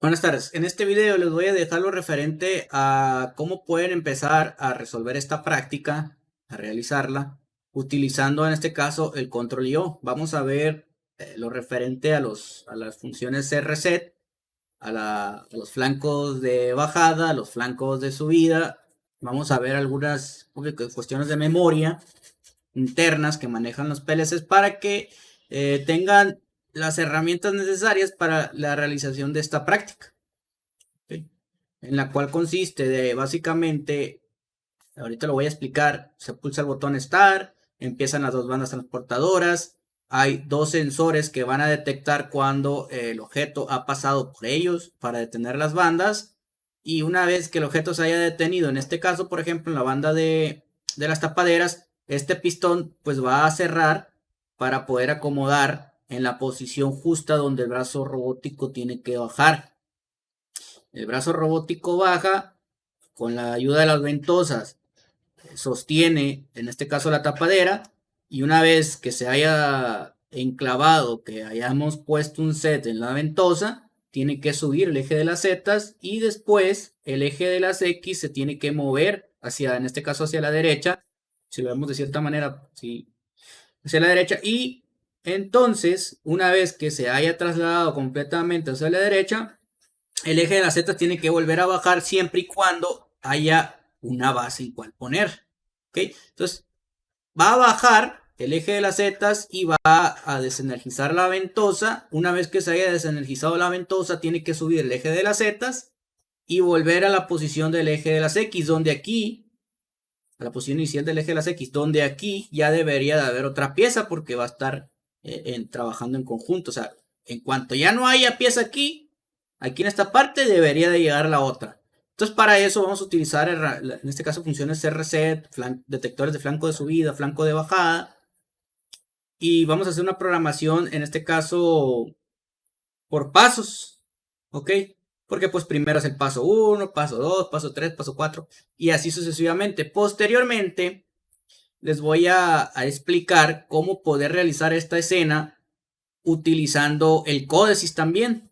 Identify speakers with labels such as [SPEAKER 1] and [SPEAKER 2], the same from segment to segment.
[SPEAKER 1] Buenas tardes. En este video les voy a dejar lo referente a cómo pueden empezar a resolver esta práctica, a realizarla, utilizando en este caso el control IO. Vamos a ver lo referente a las funciones reset, a los flancos de bajada, a los flancos de subida. Vamos a ver algunas cuestiones de memoria internas que manejan los PLCs para que tengan las herramientas necesarias para la realización de esta práctica. ¿Sí? En la cual consiste de básicamente, ahorita lo voy a explicar, se pulsa el botón Start, empiezan las dos bandas transportadoras, hay dos sensores que van a detectar cuando el objeto ha pasado por ellos para detener las bandas, y una vez que el objeto se haya detenido, en este caso por ejemplo en la banda de las tapaderas, este pistón pues va a cerrar para poder acomodar en la posición justa donde el brazo robótico tiene que bajar. El brazo robótico baja con la ayuda de las ventosas, sostiene en este caso la tapadera, y una vez que se haya enclavado, que hayamos puesto un set en la ventosa, tiene que subir el eje de las Z y después el eje de las X se tiene que mover hacia, en este caso hacia la derecha, si lo vemos de cierta manera, sí, hacia la derecha, y entonces una vez que se haya trasladado completamente hacia la derecha, el eje de las Z tiene que volver a bajar siempre y cuando haya una base en cual poner. ¿Okay? Entonces, va a bajar el eje de las Z y va a desenergizar la ventosa. Una vez que se haya desenergizado la ventosa, tiene que subir el eje de las Z y volver a la posición del eje de las X, donde aquí, a la posición inicial del eje de las X, donde aquí ya debería de haber otra pieza porque va a estar trabajando en conjunto. O sea, en cuanto ya no haya pieza aquí en esta parte debería de llegar la otra. Entonces para eso vamos a utilizar en este caso funciones reset, detectores de flanco de subida, flanco de bajada, y vamos a hacer una programación en este caso por pasos, ¿ok? Porque pues primero es el paso 1, paso 2, paso 3, paso 4 y así sucesivamente. Posteriormente les voy a explicar cómo poder realizar esta escena utilizando el códesis también.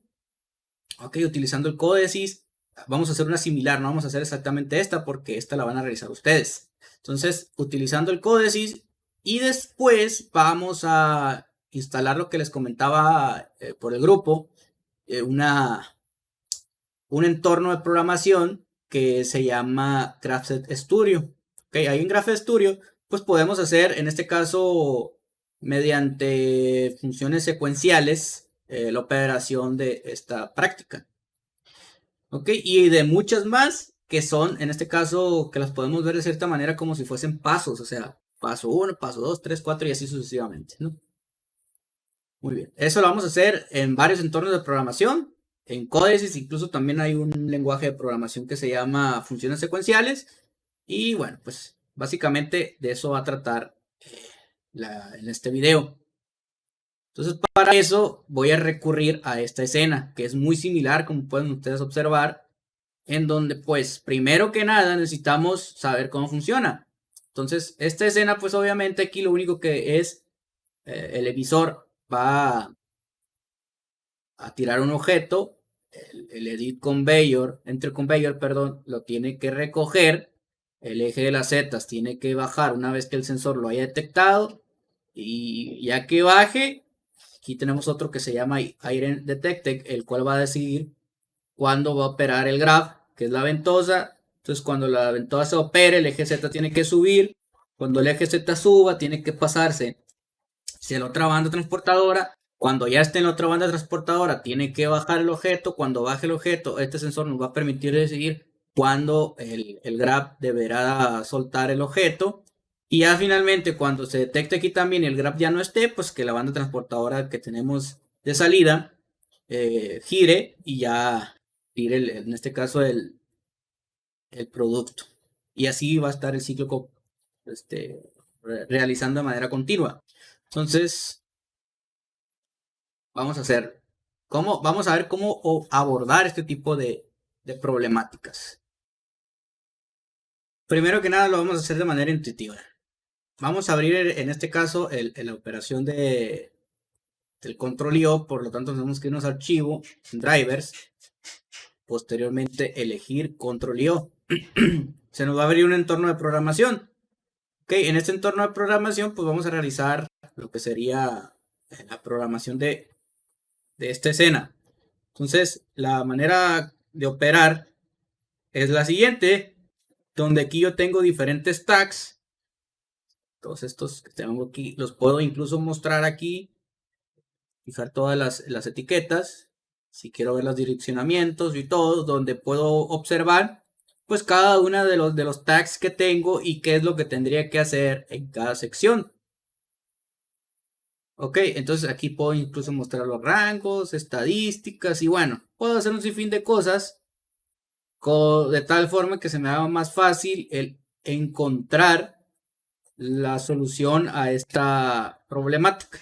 [SPEAKER 1] Ok, utilizando el códesis, vamos a hacer una similar, no vamos a hacer exactamente esta porque esta la van a realizar ustedes. Entonces, utilizando el códesis y después vamos a instalar lo que les comentaba por el grupo, un entorno de programación que se llama GraphSet Studio. Okay, ahí en GraphSet Studio, pues podemos hacer, en este caso, mediante funciones secuenciales, la operación de esta práctica. Ok, y de muchas más que son, en este caso, que las podemos ver de cierta manera como si fuesen pasos, o sea, paso 1, paso 2, 3, 4 y así sucesivamente, ¿no? Muy bien, eso lo vamos a hacer en varios entornos de programación, en códices, incluso también hay un lenguaje de programación que se llama funciones secuenciales, y bueno, pues básicamente de eso va a tratar en este video. Entonces, para eso voy a recurrir a esta escena, que es muy similar, como pueden ustedes observar, en donde pues primero que nada necesitamos saber cómo funciona. Entonces esta escena pues obviamente aquí lo único que es el emisor va a tirar un objeto, el edit conveyor, enter conveyor, perdón, lo tiene que recoger, el eje de las zetas tiene que bajar una vez que el sensor lo haya detectado, y ya que baje, aquí tenemos otro que se llama Iron Detected, el cual va a decidir cuándo va a operar el graph, que es la ventosa. Entonces cuando la ventosa opere, el eje Z tiene que subir. Cuando el eje Z suba, tiene que pasarse hacia la otra banda transportadora. Cuando ya esté en la otra banda transportadora, tiene que bajar el objeto. Cuando baje el objeto, este sensor nos va a permitir decidir cuándo el graph deberá soltar el objeto. Y ya finalmente, cuando se detecte aquí también y el graph ya no esté, pues que la banda transportadora que tenemos de salida gire y ya tire, en este caso, el producto. Y así va a estar el ciclo realizando de manera continua. Entonces, vamos a ver cómo abordar este tipo de problemáticas. Primero que nada lo vamos a hacer de manera intuitiva. Vamos a abrir en este caso la operación del control IO, por lo tanto tenemos que irnos a archivo, drivers, posteriormente elegir Control y O. Se nos va a abrir un entorno de programación. Ok, en este entorno de programación pues vamos a realizar lo que sería la programación de esta escena. Entonces la manera de operar es la siguiente, donde aquí yo tengo diferentes tags. Todos estos que tengo aquí los puedo incluso mostrar aquí, fijar todas las etiquetas, si quiero ver los direccionamientos y todo, donde puedo observar pues cada una de los tags que tengo y qué es lo que tendría que hacer en cada sección. Ok, entonces aquí puedo incluso mostrar los rangos, estadísticas y bueno, puedo hacer un sinfín de cosas de tal forma que se me haga más fácil el encontrar la solución a esta problemática.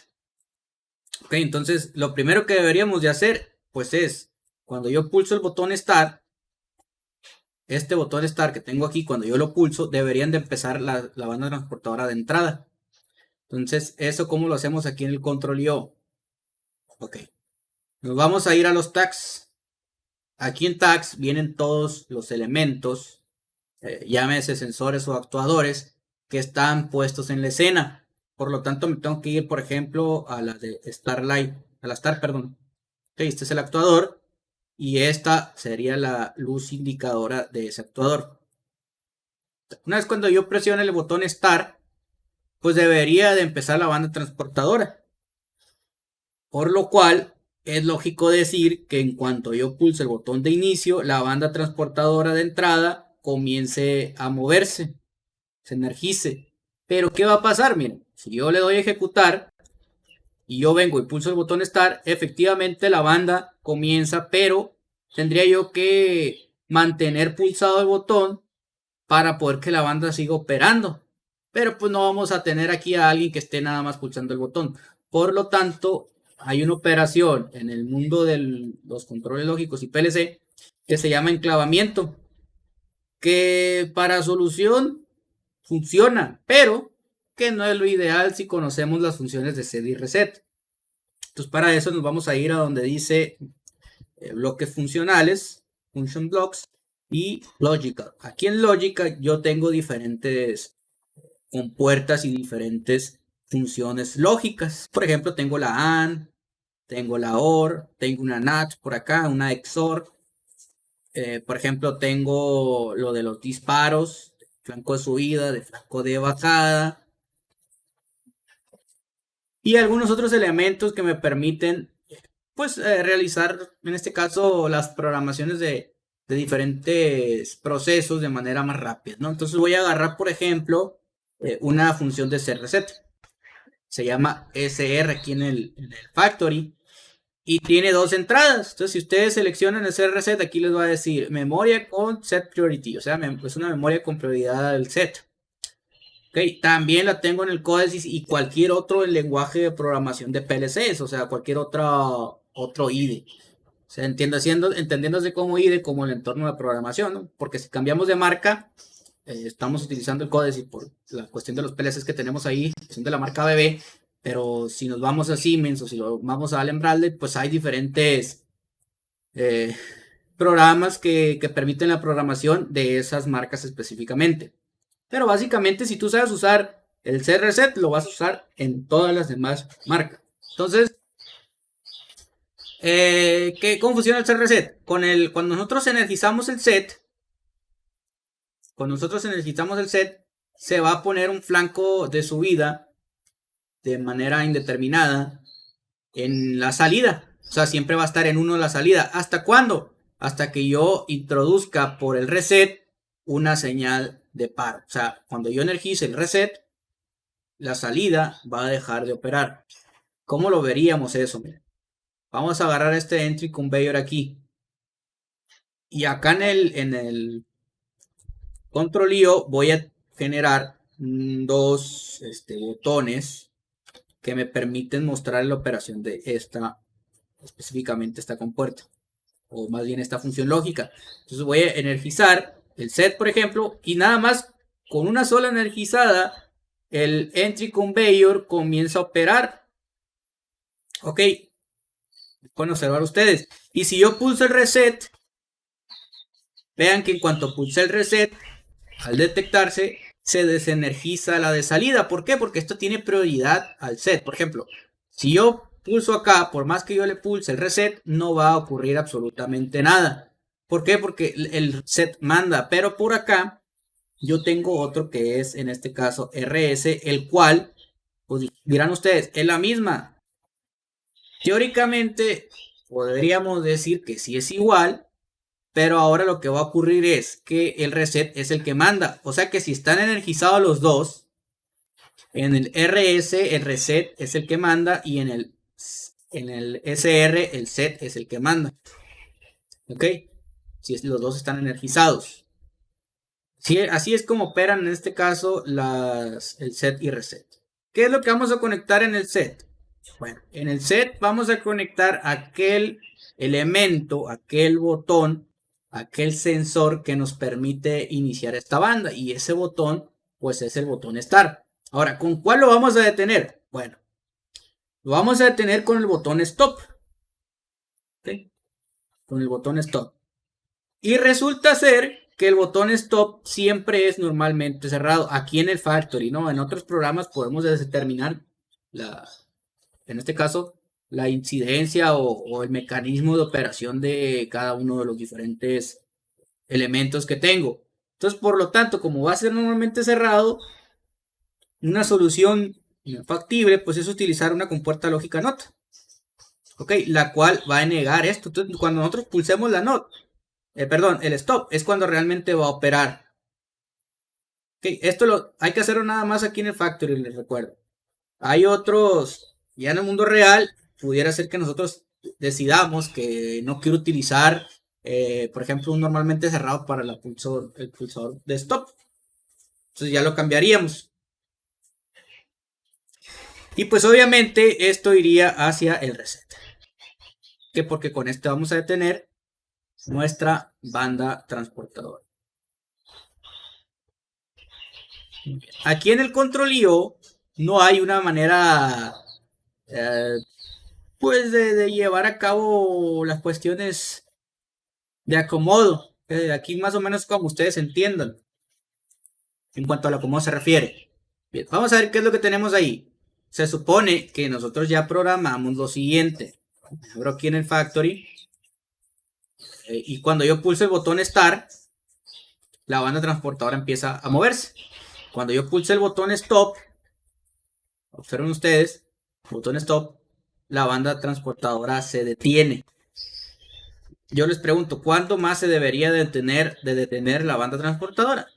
[SPEAKER 1] Ok, entonces lo primero que deberíamos de hacer pues es, cuando yo pulso el botón Start, este botón Start que tengo aquí, cuando yo lo pulso, deberían de empezar la banda transportadora de entrada. Entonces, ¿eso cómo lo hacemos aquí en el Control I/O? Ok, nos vamos a ir a los tags. Aquí en tags vienen todos los elementos, llámese sensores o actuadores, que están puestos en la escena. Por lo tanto, me tengo que ir, por ejemplo, a la de Starlight, a la Star, perdón. Okay, este es el actuador y esta sería la luz indicadora de ese actuador. Una vez cuando yo presione el botón Start, pues debería de empezar la banda transportadora. Por lo cual, es lógico decir que en cuanto yo pulse el botón de inicio, la banda transportadora de entrada comience a moverse, se energice. Pero ¿qué va a pasar? Miren, si yo le doy a ejecutar y yo vengo y pulso el botón Start, efectivamente la banda comienza, pero tendría yo que mantener pulsado el botón para poder que la banda siga operando. Pero pues no vamos a tener aquí a alguien que esté nada más pulsando el botón. Por lo tanto, hay una operación en el mundo de los controles lógicos y PLC que se llama enclavamiento, que para solución funciona, pero que no es lo ideal si conocemos las funciones de set y reset. Entonces para eso nos vamos a ir a donde dice bloques funcionales, function blocks y logical. Aquí en logical yo tengo diferentes compuertas y diferentes funciones lógicas. Por ejemplo, tengo la AND, tengo la OR, tengo una NAT por acá, una XOR. Por ejemplo, tengo lo de los disparos, flanco de subida, de flanco de bajada. Y algunos otros elementos que me permiten pues realizar en este caso las programaciones de diferentes procesos de manera más rápida, ¿no? Entonces voy a agarrar por ejemplo una función de set reset, se llama SR aquí en el factory y tiene dos entradas. Entonces si ustedes seleccionan el set reset, aquí les va a decir memoria con set priority, o sea es una memoria con prioridad del set. Okay, también la tengo en el Codesys y cualquier otro lenguaje de programación de PLCs, o sea, cualquier otro IDE. O sea, entendiéndose como IDE como el entorno de programación, ¿no? Porque si cambiamos de marca, estamos utilizando el Codesys por la cuestión de los PLCs que tenemos ahí, son de la marca BB, pero si nos vamos a Siemens o si nos vamos a Allen Bradley, pues hay diferentes programas que permiten la programación de esas marcas específicamente. Pero básicamente si tú sabes usar el set reset, lo vas a usar en todas las demás marcas. Entonces, ¿cómo funciona el set reset? Cuando nosotros energizamos el set, se va a poner un flanco de subida de manera indeterminada en la salida. O sea, siempre va a estar en 1 la salida. ¿Hasta cuándo? Hasta que yo introduzca por el reset una señal de paro. O sea, cuando yo energice el reset, la salida va a dejar de operar. ¿Cómo lo veríamos eso? Miren. Vamos a agarrar este entry conveyor aquí. Y acá en el control IO voy a generar dos botones que me permiten mostrar la operación de específicamente esta compuerta. O más bien esta función lógica. Entonces voy a energizar el set, por ejemplo, y nada más con una sola energizada, el entry conveyor comienza a operar. Ok, pueden observar ustedes. Y si yo pulso el reset, vean que en cuanto pulse el reset, al detectarse, se desenergiza la de salida. ¿Por qué? Porque esto tiene prioridad al set. Por ejemplo, si yo pulso acá, por más que yo le pulse el reset, no va a ocurrir absolutamente nada. ¿Por qué? Porque el set manda, pero por acá yo tengo otro que es, en este caso, RS, el cual, pues dirán ustedes, es la misma. Teóricamente, podríamos decir que sí es igual, pero ahora lo que va a ocurrir es que el reset es el que manda. O sea que si están energizados los dos, en el RS el reset es el que manda y en el SR el set es el que manda. ¿Ok? Si los dos están energizados. Sí, así es como operan en este caso el set y reset. ¿Qué es lo que vamos a conectar en el set? Bueno, en el set vamos a conectar aquel elemento, aquel botón, aquel sensor que nos permite iniciar esta banda. Y ese botón, pues es el botón Start. Ahora, ¿con cuál lo vamos a detener? Bueno, lo vamos a detener con el botón Stop. ¿Okay? Con el botón Stop. Y resulta ser que el botón Stop siempre es normalmente cerrado. Aquí en el Factory, ¿no? En otros programas podemos determinar en este caso, la incidencia o el mecanismo de operación de cada uno de los diferentes elementos que tengo. Entonces, por lo tanto, como va a ser normalmente cerrado, una solución factible pues es utilizar una compuerta lógica NOT. Ok, la cual va a negar esto. Entonces, cuando nosotros pulsemos la NOT, perdón, el stop, es cuando realmente va a operar. Ok, esto hay que hacerlo nada más aquí en el Factory, les recuerdo. Hay otros, ya en el mundo real, pudiera ser que nosotros decidamos que no quiero utilizar, por ejemplo, un normalmente cerrado para el pulsador de stop. Entonces ya lo cambiaríamos. Y pues obviamente esto iría hacia el reset. ¿Qué? Porque con esto vamos a detener nuestra banda transportadora. Aquí en el control IO no hay una manera pues de llevar a cabo las cuestiones de acomodo. Aquí más o menos como ustedes entiendan en cuanto a acomodo se refiere. Bien, vamos a ver qué es lo que tenemos ahí. Se supone que nosotros ya programamos lo siguiente. Abro aquí en el Factory. Y cuando yo pulso el botón Start, la banda transportadora empieza a moverse. Cuando yo pulso el botón Stop, observen ustedes, botón Stop, la banda transportadora se detiene. Yo les pregunto, ¿cuándo más se debería detener la banda transportadora?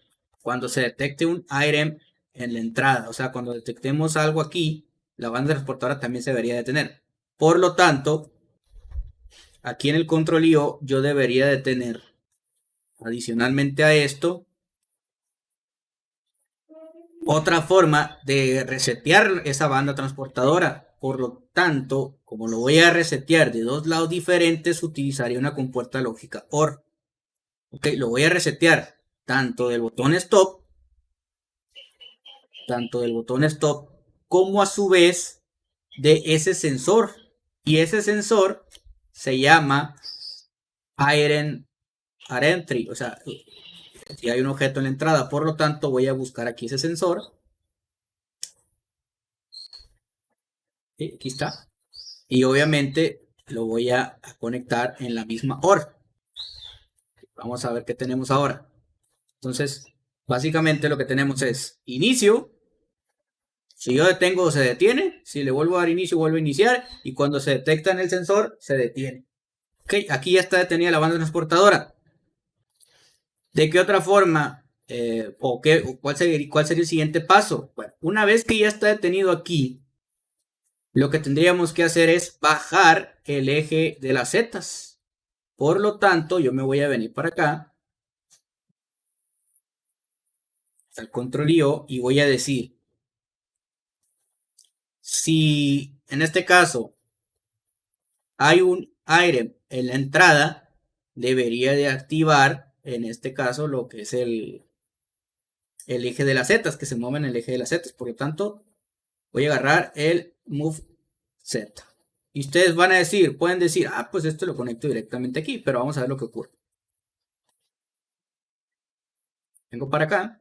[SPEAKER 1] Cuando se detecte un item en la entrada. O sea, cuando detectemos algo aquí, la banda transportadora también se debería detener. Por lo tanto, aquí en el control IO yo debería detener, adicionalmente a esto, otra forma de resetear esa banda transportadora. Por lo tanto, como lo voy a resetear de dos lados diferentes, utilizaría una compuerta lógica OR. Ok, lo voy a resetear tanto del botón stop, como a su vez de ese sensor. Y ese sensor se llama Iron Entry. O sea, si hay un objeto en la entrada, por lo tanto voy a buscar aquí ese sensor. Aquí está. Y obviamente lo voy a conectar en la misma OR. Vamos a ver qué tenemos ahora. Entonces, básicamente lo que tenemos es inicio. Si yo detengo, se detiene. Si le vuelvo a dar inicio, vuelvo a iniciar. Y cuando se detecta en el sensor, se detiene. Ok, aquí ya está detenida la banda transportadora. ¿De qué otra forma? ¿Cuál sería el siguiente paso? Bueno, una vez que ya está detenido aquí, lo que tendríamos que hacer es bajar el eje de las zetas. Por lo tanto, yo me voy a venir para acá, al control IO, y voy a decir, si en este caso hay un item en la entrada, debería de activar, en este caso, lo que es el eje de las zetas, que se mueven en el eje de las zetas. Por lo tanto, voy a agarrar el Move Z. Y ustedes van a decir, pueden decir, pues esto lo conecto directamente aquí, pero vamos a ver lo que ocurre. Vengo para acá.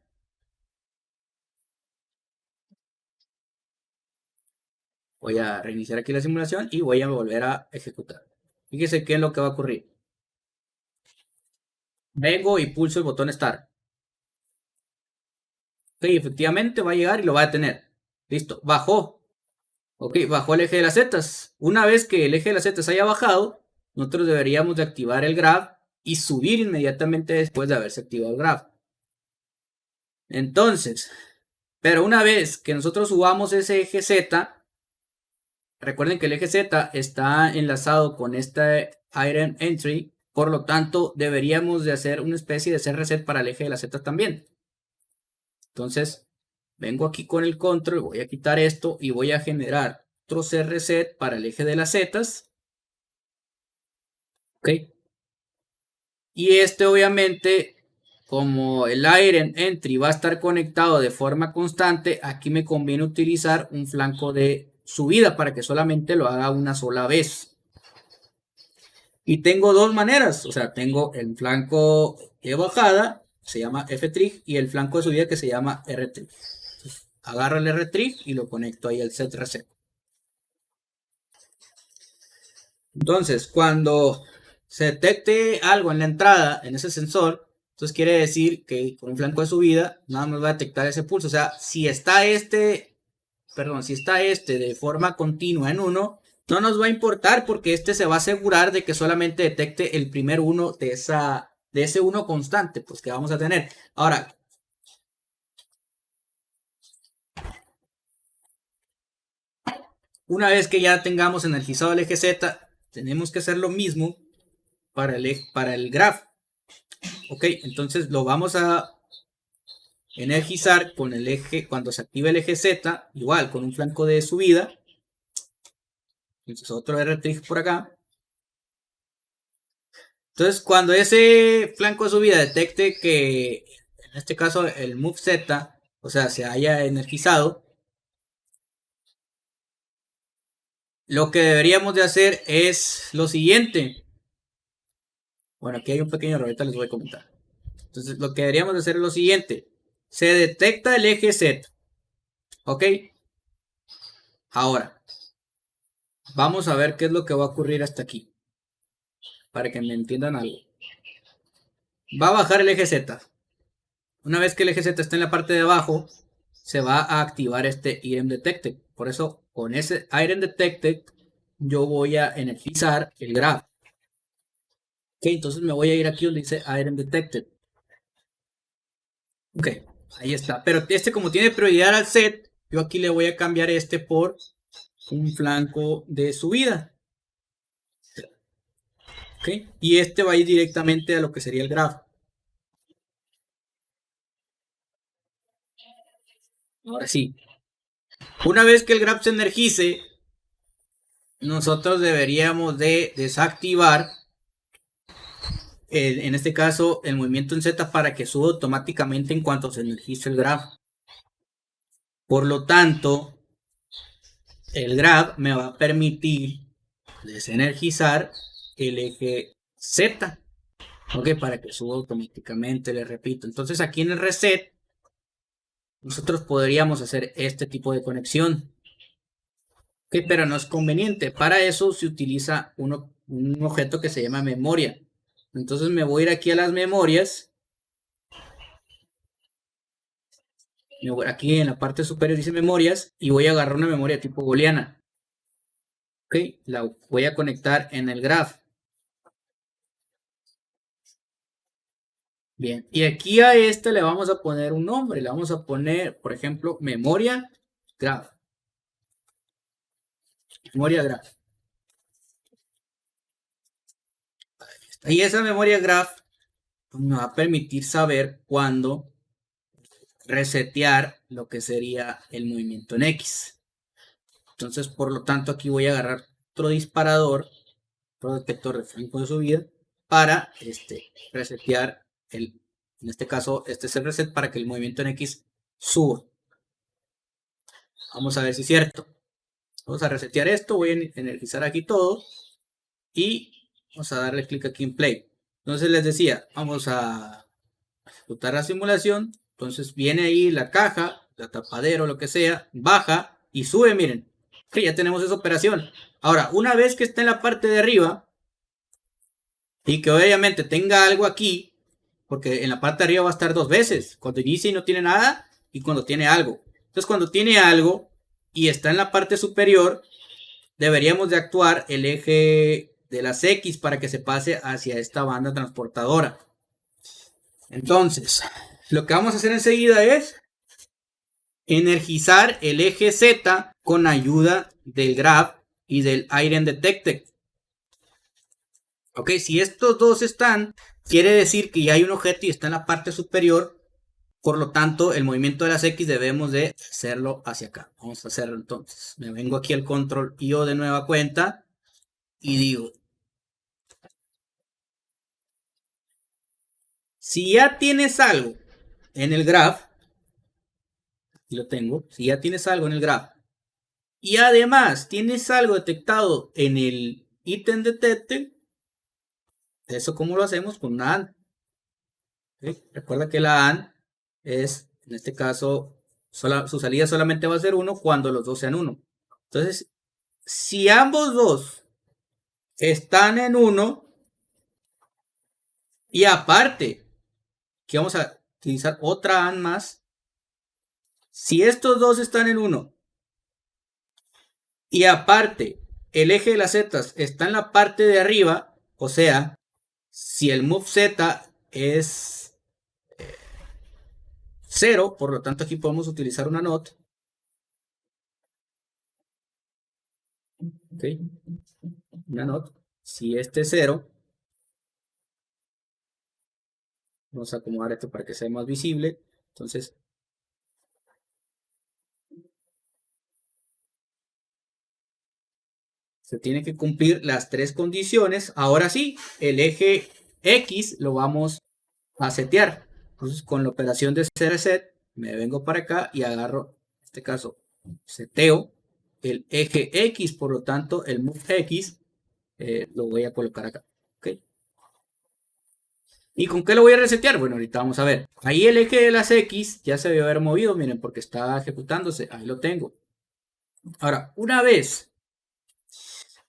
[SPEAKER 1] Voy a reiniciar aquí la simulación y voy a volver a ejecutar. Fíjese qué es lo que va a ocurrir. Vengo y pulso el botón Start. Ok, efectivamente va a llegar y lo va a detener. Listo, bajó. Ok, bajó el eje de las zetas. Una vez que el eje de las zetas haya bajado, nosotros deberíamos de activar el graph y subir inmediatamente después de haberse activado el graph. Entonces, pero una vez que nosotros subamos ese eje Z, recuerden que el eje Z está enlazado con este item entry, por lo tanto deberíamos de hacer una especie de hacer reset para el eje de las Z también. Entonces, vengo aquí con el control, voy a quitar esto y voy a generar otro reset para el eje de las zetas. Ok. Y este obviamente, como el item entry va a estar conectado de forma constante, aquí me conviene utilizar un flanco de subida para que solamente lo haga una sola vez. Y tengo dos maneras, o sea, tengo el flanco de bajada, se llama F-trig, y el flanco de subida que se llama R-trig. Agarro el R-trig y lo conecto ahí al set reset. Entonces, cuando se detecte algo en la entrada, en ese sensor, entonces quiere decir que con un flanco de subida, nada más va a detectar ese pulso. O sea, si está este de forma continua en 1, no nos va a importar porque este se va a asegurar de que solamente detecte el primer 1 de ese 1 constante, pues que vamos a tener. Ahora, una vez que ya tengamos energizado el eje Z, tenemos que hacer lo mismo para el graph. Ok, entonces lo vamos a energizar con el eje, cuando se active el eje Z, igual con un flanco de subida. Entonces otro R-trig por acá. Entonces cuando ese flanco de subida detecte que, en este caso el move Z, o sea, se haya energizado, lo que deberíamos de hacer es lo siguiente. Bueno, aquí hay un pequeño error, ahorita les voy a comentar. Entonces lo que deberíamos de hacer es lo siguiente. Se detecta el eje Z. ¿Ok? Ahora, vamos a ver qué es lo que va a ocurrir hasta aquí. Para que me entiendan algo. Va a bajar el eje Z. Una vez que el eje Z está en la parte de abajo, se va a activar este item detected. Por eso, con ese item detected, yo voy a energizar el graph. Ok, entonces me voy a ir aquí donde dice item detected. Ok, ahí está. Pero este, como tiene prioridad al set, yo aquí le voy a cambiar este por un flanco de subida. Ok, y este va a ir directamente a lo que sería el graph. Ahora sí, una vez que el graph se energice, nosotros deberíamos de desactivar, en este caso, el movimiento en Z para que suba automáticamente en cuanto se energice el graph. Por lo tanto, el graph me va a permitir desenergizar el eje Z, ¿ok? Para que suba automáticamente, le repito. Entonces aquí en el reset, nosotros podríamos hacer este tipo de conexión. ¿Ok? Pero no es conveniente. Para eso se utiliza un objeto que se llama memoria. Entonces me voy a ir aquí a las memorias. Aquí en la parte superior dice memorias y voy a agarrar una memoria tipo booleana. Ok, la voy a conectar en el graph. Bien, y aquí a este le vamos a poner un nombre. Le vamos a poner, por ejemplo, memoria graph. Memoria graph. Y esa memoria graph me va a permitir saber cuándo resetear lo que sería el movimiento en X. Entonces, por lo tanto, aquí voy a agarrar otro disparador, otro detector de flanco de subida, para resetear en este caso, este es el reset para que el movimiento en X suba. Vamos a ver si es cierto. Vamos a resetear esto, voy a energizar aquí todo y vamos a darle clic aquí en play. Entonces les decía, vamos a ejecutar la simulación. Entonces viene ahí la caja, la tapadera o lo que sea, baja y sube, miren. Ya tenemos esa operación. Ahora, una vez que esté en la parte de arriba y que obviamente tenga algo aquí, porque en la parte de arriba va a estar dos veces, cuando inicia y no tiene nada y cuando tiene algo. Entonces cuando tiene algo y está en la parte superior, deberíamos de actuar el eje de las X para que se pase hacia esta banda transportadora. Entonces, lo que vamos a hacer enseguida es energizar el eje Z con ayuda del graph y del iron detected. Ok, si estos dos están, quiere decir que ya hay un objeto y está en la parte superior. Por lo tanto, el movimiento de las X debemos de hacerlo hacia acá. Vamos a hacerlo entonces. Me vengo aquí al control IO de nueva cuenta y digo, si ya tienes algo en el graph, aquí lo tengo, si ya tienes algo en el graph, y además tienes algo detectado en el ítem detected, eso cómo lo hacemos con una AND. ¿Sí? Recuerda que la AND es, en este caso, su salida solamente va a ser 1 cuando los dos sean 1. Entonces, si ambos dos están en 1, y aparte, que vamos a utilizar otra AND más, si estos dos están en 1, y aparte, el eje de las Z está en la parte de arriba, o sea, si el move Z es 0, por lo tanto aquí podemos utilizar una NOT. Ok, una NOT. Si este es 0, vamos a acomodar esto para que sea más visible. Entonces, se tiene que cumplir las tres condiciones. Ahora sí, el eje X lo vamos a setear. Entonces, con la operación de reset, me vengo para acá y agarro, en este caso, seteo el eje X, por lo tanto, el move X lo voy a colocar acá. ¿Okay? ¿Y con qué lo voy a resetear? Bueno, ahorita vamos a ver. Ahí el eje de las X ya se debe haber movido, miren, porque está ejecutándose. Ahí lo tengo. Ahora, una vez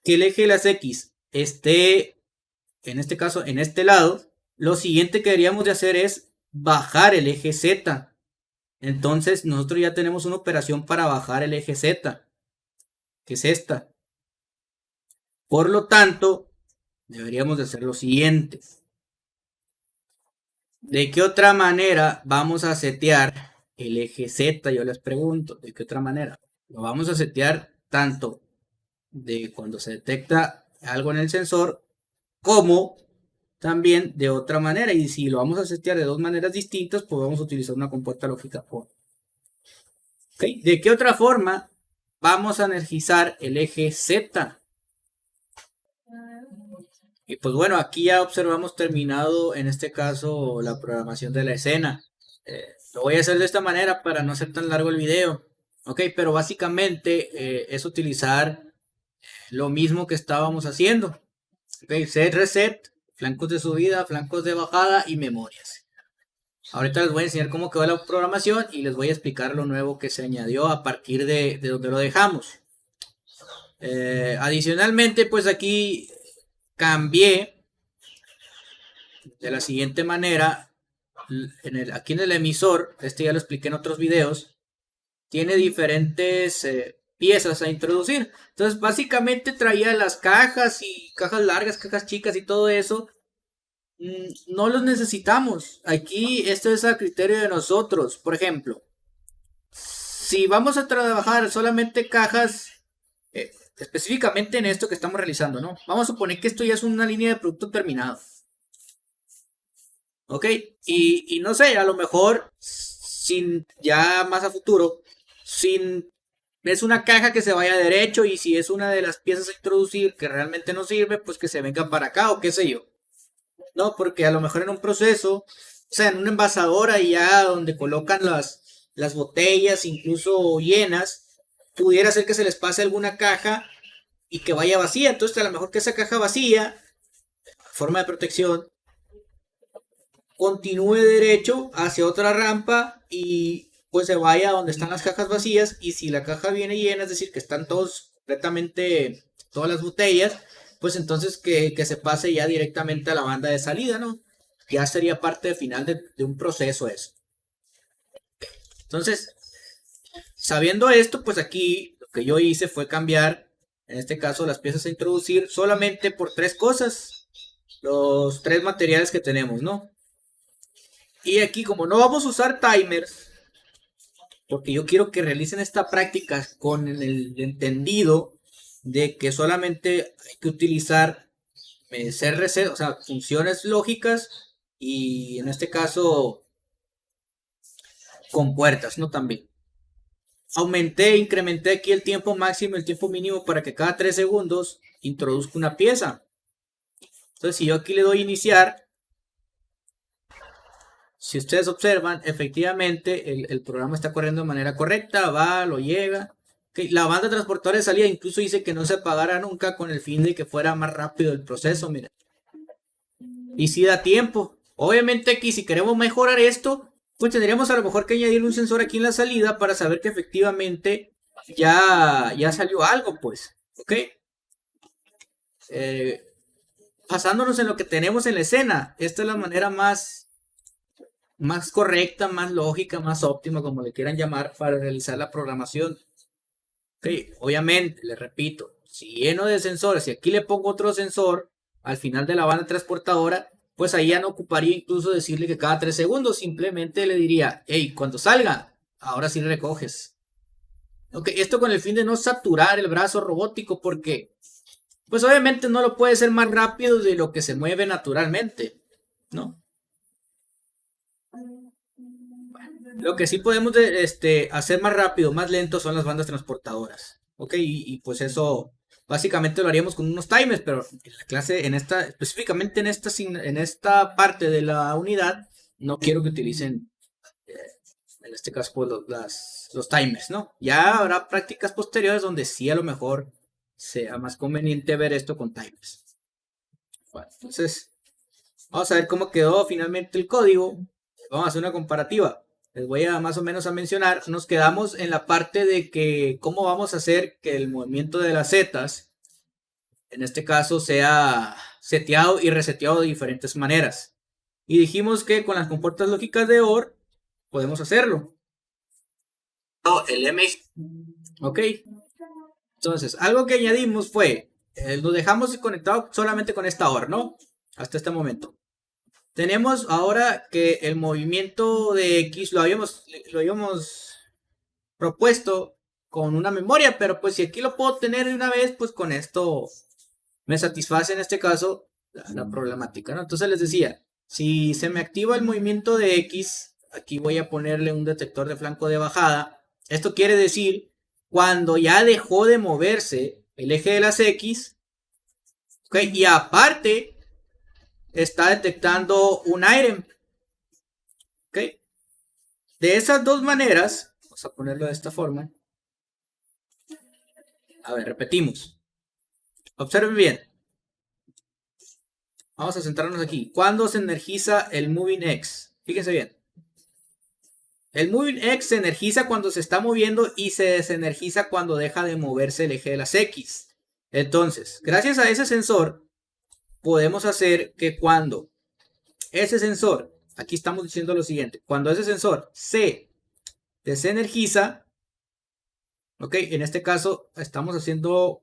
[SPEAKER 1] que el eje de las X esté, en este caso, en este lado, lo siguiente que deberíamos de hacer es bajar el eje Z. Entonces, nosotros ya tenemos una operación para bajar el eje Z, que es esta. Por lo tanto, deberíamos de hacer lo siguiente. ¿De qué otra manera vamos a setear el eje Z? Yo les pregunto, ¿de qué otra manera? Lo vamos a setear tanto de cuando se detecta algo en el sensor, como también de otra manera. Y si lo vamos a setear de dos maneras distintas, pues vamos a utilizar una compuesta lógica for. ¿Okay? ¿De qué otra forma vamos a energizar el eje Z? Y pues bueno, aquí ya observamos terminado en este caso la programación de la escena. Lo voy a hacer de esta manera para no hacer tan largo el video. Ok, pero básicamente es utilizar lo mismo que estábamos haciendo. Ok, set reset, flancos de subida, flancos de bajada y memorias. Ahorita les voy a enseñar cómo quedó la programación y les voy a explicar lo nuevo que se añadió a partir de donde lo dejamos. Adicionalmente, pues aquí cambié de la siguiente manera. Aquí en el emisor, este ya lo expliqué en otros videos, tiene diferentes piezas a introducir. Entonces básicamente traía las cajas y cajas largas, cajas chicas y todo eso. No los necesitamos. Aquí esto es a criterio de nosotros. Por ejemplo, si vamos a trabajar solamente cajas, específicamente en esto que estamos realizando, ¿no? Vamos a suponer que esto ya es una línea de producto terminado. Ok, y no sé, a lo mejor, sin ya más a futuro, sin es una caja que se vaya derecho y si es una de las piezas a introducir que realmente no sirve, pues que se venga para acá o qué sé yo. No, porque a lo mejor en un proceso, o sea, en una envasadora y ya donde colocan las botellas, incluso llenas, pudiera ser que se les pase alguna caja y que vaya vacía. Entonces, a lo mejor que esa caja vacía, forma de protección, continúe derecho hacia otra rampa y pues se vaya a donde están las cajas vacías. Y si la caja viene llena, es decir, que están todos completamente, todas las botellas, pues entonces que se pase ya directamente a la banda de salida, ¿no? Ya sería parte final de un proceso eso. Entonces, sabiendo esto, pues aquí lo que yo hice fue cambiar, en este caso, las piezas a introducir solamente por tres cosas, los tres materiales que tenemos, ¿no? Y aquí, como no vamos a usar timers, porque yo quiero que realicen esta práctica con el entendido de que solamente hay que utilizar CRC, o sea, funciones lógicas y en este caso con puertas, ¿no? También. Incrementé aquí el tiempo máximo y el tiempo mínimo para que cada 3 segundos introduzca una pieza. Entonces, si yo aquí le doy iniciar, si ustedes observan, efectivamente el programa está corriendo de manera correcta, va, lo llega. Okay, la banda transportadora de salida incluso dice que no se apagara nunca con el fin de que fuera más rápido el proceso, miren. Y si da tiempo. Obviamente aquí si queremos mejorar esto, pues tendríamos a lo mejor que añadir un sensor aquí en la salida para saber que efectivamente ya salió algo, pues. ¿Ok? Basándonos en lo que tenemos en la escena, esta es la manera más correcta, más lógica, más óptima, como le quieran llamar, para realizar la programación. Okay. Obviamente, les repito, si lleno de sensores y aquí le pongo otro sensor al final de la banda transportadora, pues ahí ya no ocuparía incluso decirle que cada 3 segundos, simplemente le diría, hey, cuando salga, ahora sí recoges. Okay. Esto con el fin de no saturar el brazo robótico, porque pues obviamente no lo puede ser más rápido de lo que se mueve naturalmente, ¿no? Lo que sí podemos hacer más rápido, más lento son las bandas transportadoras. Ok, y pues eso básicamente lo haríamos con unos timers, pero en la clase, específicamente en esta parte de la unidad, no quiero que utilicen, en este caso, pues, los timers, ¿no? Ya habrá prácticas posteriores donde sí a lo mejor sea más conveniente ver esto con timers. Bueno, entonces, vamos a ver cómo quedó finalmente el código. Vamos a hacer una comparativa. Les voy a más o menos a mencionar. Nos quedamos en la parte de que cómo vamos a hacer que el movimiento de las zetas, en este caso, sea seteado y reseteado de diferentes maneras. Y dijimos que con las compuertas lógicas de OR podemos hacerlo. El M. Ok. Entonces, algo que añadimos fue, nos dejamos conectado solamente con esta OR, ¿no? Hasta este momento. Tenemos ahora que el movimiento de X lo habíamos propuesto con una memoria, pero pues si aquí lo puedo tener de una vez, pues con esto me satisface en este caso la problemática, ¿no? Entonces les decía, si se me activa el movimiento de X, aquí voy a ponerle un detector de flanco de bajada. Esto quiere decir cuando ya dejó de moverse el eje de las X, ¿okay? Y aparte está detectando un item. ¿Ok? De esas dos maneras, vamos a ponerlo de esta forma. A ver, repetimos. Observen bien. Vamos a centrarnos aquí. ¿Cuándo se energiza el Moving X? Fíjense bien. El Moving X se energiza cuando se está moviendo y se desenergiza cuando deja de moverse el eje de las X. Entonces, gracias a ese sensor, podemos hacer que cuando ese sensor, aquí estamos diciendo lo siguiente, cuando ese sensor se desenergiza, ok, en este caso estamos haciendo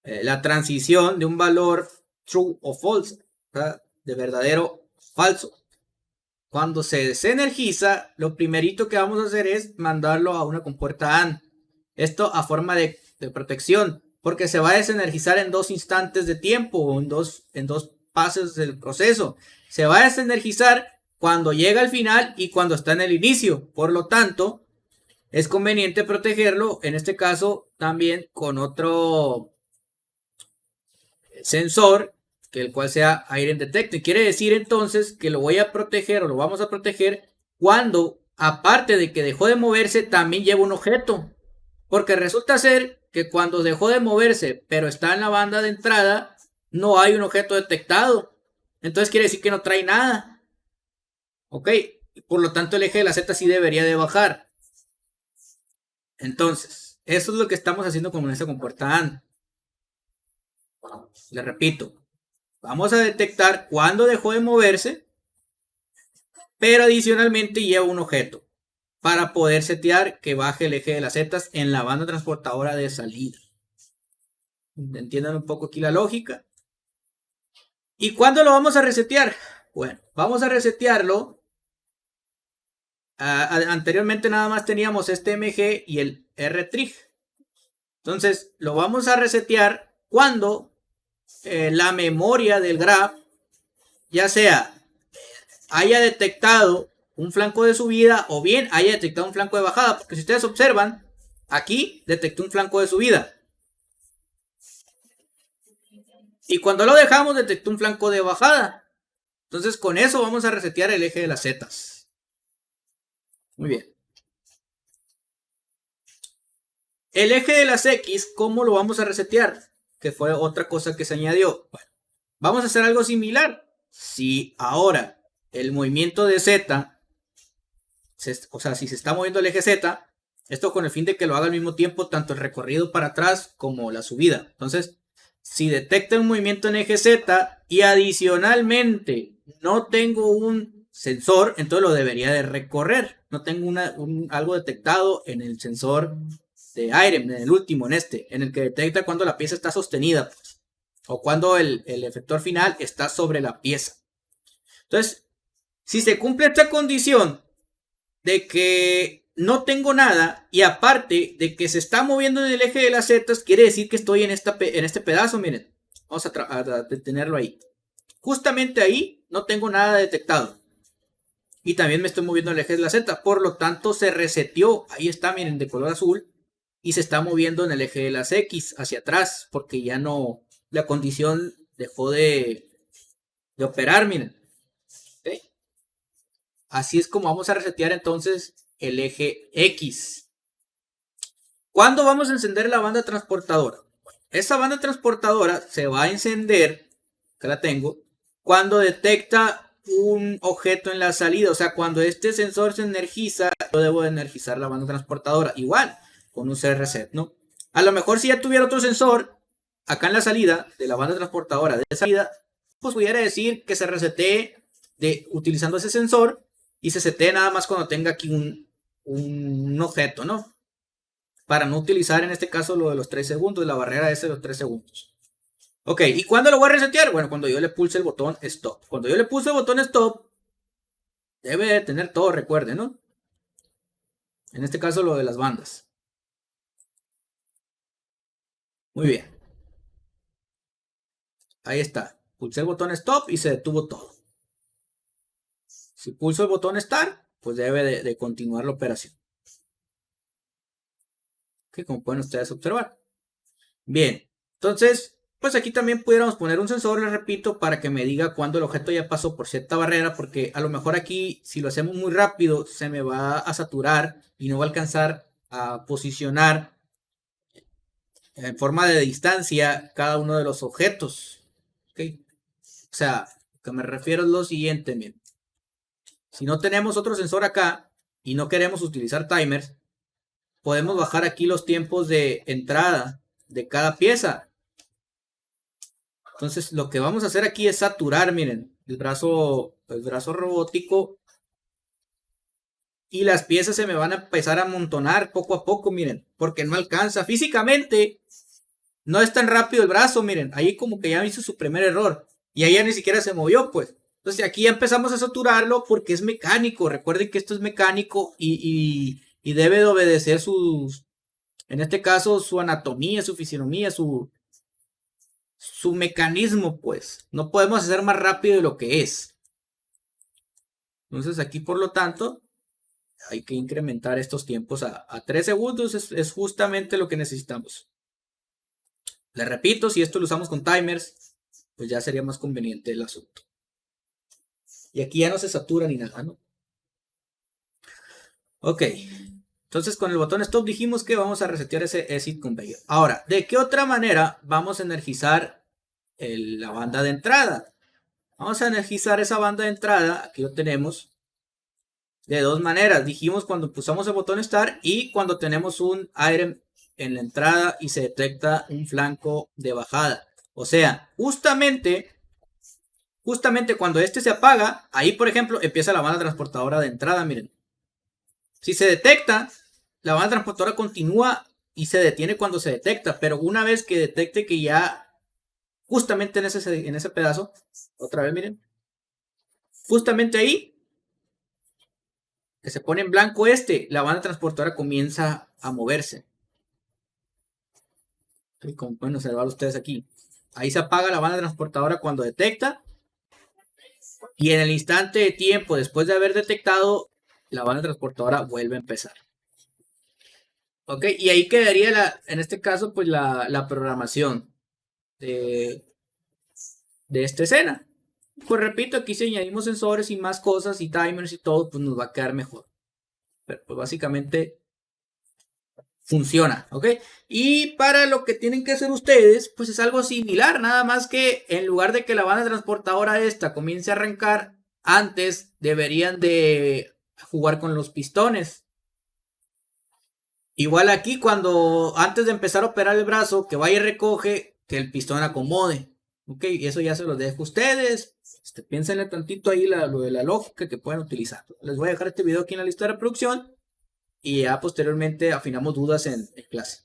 [SPEAKER 1] la transición de un valor true o false, ¿verdad? De verdadero a falso. Cuando se desenergiza, lo primerito que vamos a hacer es mandarlo a una compuerta AND. Esto a forma de protección, porque se va a desenergizar en 2 instantes de tiempo o en dos pases del proceso. Se va a desenergizar cuando llega al final y cuando está en el inicio. Por lo tanto, es conveniente protegerlo, en este caso también con otro sensor, que el cual sea Item Detected. Quiere decir entonces que lo voy a proteger o lo vamos a proteger cuando, aparte de que dejó de moverse, también lleva un objeto. Porque resulta ser que cuando dejó de moverse, pero está en la banda de entrada, no hay un objeto detectado. Entonces quiere decir que no trae nada. Ok, por lo tanto el eje de la Z sí debería de bajar. Entonces, eso es lo que estamos haciendo con esta compuerta AND. Le repito, vamos a detectar cuándo dejó de moverse, pero adicionalmente lleva un objeto para poder setear que baje el eje de las Z en la banda transportadora de salida. Entiendan un poco aquí la lógica. ¿Y cuándo lo vamos a resetear? Bueno, vamos a resetearlo. Anteriormente nada más teníamos este MG y el R-Trig. Entonces lo vamos a resetear cuando la memoria del graph ya sea haya detectado un flanco de subida o bien haya detectado un flanco de bajada, porque si ustedes observan, aquí detectó un flanco de subida y cuando lo dejamos detectó un flanco de bajada. Entonces con eso vamos a resetear el eje de las zetas. Muy bien. El eje de las X, ¿cómo lo vamos a resetear? Que fue otra cosa que se añadió. Bueno, vamos a hacer algo similar. Si ahora el movimiento de Z, o sea, si se está moviendo el eje Z, esto con el fin de que lo haga al mismo tiempo tanto el recorrido para atrás como la subida. Entonces, si detecta un movimiento en eje Z y adicionalmente no tengo un sensor, entonces lo debería de recorrer. No tengo algo detectado en el sensor de IREM, en el último, en el que detecta cuando la pieza está sostenida, pues, o cuando el efector final está sobre la pieza. Entonces, si se cumple esta condición de que no tengo nada y aparte de que se está moviendo en el eje de las zetas, quiere decir que estoy en este pedazo, miren, vamos a detenerlo ahí. Justamente ahí no tengo nada detectado. Y también me estoy moviendo en el eje de la Z, por lo tanto se reseteó, ahí está, miren, de color azul, y se está moviendo en el eje de las X hacia atrás, porque ya no, la condición dejó de operar, miren. ¿Sí? Así es como vamos a resetear entonces el eje X. ¿Cuándo vamos a encender la banda transportadora? Esa banda transportadora se va a encender, que la tengo, cuando detecta un objeto en la salida. O sea, cuando este sensor se energiza, yo debo de energizar la banda transportadora. Igual, con un CR-set, ¿no? A lo mejor si ya tuviera otro sensor acá en la salida de la banda transportadora de salida, pues pudiera decir que se resetee utilizando ese sensor y se setee nada más cuando tenga aquí un objeto, ¿no? Para no utilizar en este caso lo de los 3 segundos, la barrera esa de los 3 segundos. Ok, ¿y cuándo lo voy a resetear? Bueno, cuando yo le pulse el botón Stop. Cuando yo le pulse el botón Stop, debe de tener todo, recuerden, ¿no? En este caso lo de las bandas. Muy bien. Ahí está. Pulsé el botón Stop y se detuvo todo. Si pulso el botón Start, pues debe de continuar la operación. Ok, como pueden ustedes observar. Bien, entonces, pues aquí también pudiéramos poner un sensor, les repito, para que me diga cuando el objeto ya pasó por cierta barrera, porque a lo mejor aquí, si lo hacemos muy rápido, se me va a saturar y no va a alcanzar a posicionar en forma de distancia cada uno de los objetos. ¿Okay? O sea, lo que me refiero es lo siguiente, miren. Si no tenemos otro sensor acá y no queremos utilizar timers, podemos bajar aquí los tiempos de entrada de cada pieza. Entonces lo que vamos a hacer aquí es saturar, miren, el brazo robótico y las piezas se me van a empezar a amontonar poco a poco, miren, porque no alcanza. Físicamente no es tan rápido el brazo, miren, ahí como que ya hizo su primer error y ahí ya ni siquiera se movió, pues. Entonces aquí ya empezamos a saturarlo porque es mecánico. Recuerden que esto es mecánico y debe de obedecer en este caso, su anatomía, su fisionomía, su mecanismo, pues. No podemos hacer más rápido de lo que es. Entonces aquí, por lo tanto, hay que incrementar estos tiempos a 3 segundos. Es justamente lo que necesitamos. Les repito, si esto lo usamos con timers, pues ya sería más conveniente el asunto. Y aquí ya no se satura ni nada, ¿no? Ok. Entonces con el botón Stop dijimos que vamos a resetear ese exit conveyor. Ahora, ¿de qué otra manera vamos a energizar la banda de entrada? Vamos a energizar esa banda de entrada. Aquí lo tenemos. de dos maneras. Dijimos cuando pulsamos el botón Start y cuando tenemos un item en la entrada y se detecta un flanco de bajada. O sea, justamente cuando este se apaga, ahí por ejemplo empieza la banda transportadora de entrada, miren. Si se detecta, la banda transportadora continúa y se detiene cuando se detecta, pero una vez que detecte que ya, justamente en ese pedazo, otra vez miren, justamente ahí, que se pone en blanco la banda transportadora comienza a moverse. Como pueden observar ustedes aquí. Ahí se apaga la banda transportadora cuando detecta. Y en el instante de tiempo después de haber detectado, la banda transportadora vuelve a empezar. Ok, y ahí quedaría en este caso pues la programación de esta escena. Pues repito, aquí si añadimos sensores y más cosas y timers y todo, pues nos va a quedar mejor. Pero pues básicamente funciona, ¿ok? Y para lo que tienen que hacer ustedes, pues es algo similar, nada más que en lugar de que la banda transportadora esta comience a arrancar, antes deberían de jugar con los pistones. Igual aquí cuando antes de empezar a operar el brazo, que vaya y recoge, que el pistón acomode, ¿ok? Y eso ya se los dejo a ustedes. Piénsenle tantito ahí lo de la lógica que pueden utilizar. Les voy a dejar este video aquí en la lista de reproducción y ya posteriormente afinamos dudas en clase.